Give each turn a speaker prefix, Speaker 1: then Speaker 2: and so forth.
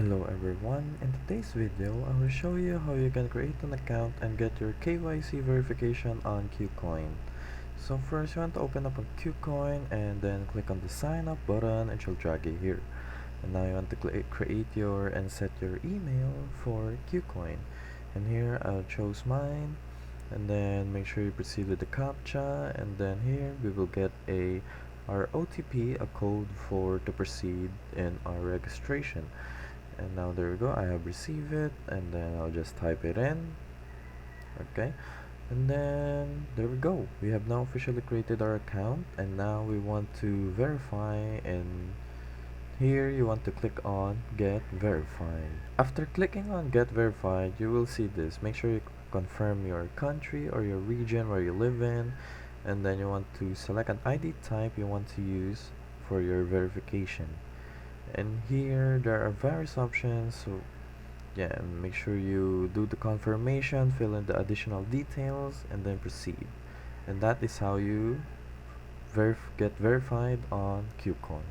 Speaker 1: Hello everyone, in today's video I will show you how you can create an account and get your KYC verification on Kucoin. So first you want to open up a Kucoin and then click on the sign up button and she'll drag you here. And now you want to create your and set your email for Kucoin. And here I'll choose mine and then make sure you proceed with the CAPTCHA, and then here we will get our OTP, a code for to proceed in our registration. And now there we go, I have received it, and then I'll just type it in. Okay, and then there we go, we have now officially created our account, and now we want to verify, and here you want to click on get verified. After clicking on get verified, you will see this. Make sure you confirm your country or your region where you live in, and then you want to select an ID type you want to use for your verification. And here there are various options, so yeah, make sure you do the confirmation, fill in the additional details, and then proceed. And that is how you get verified on Kucoin.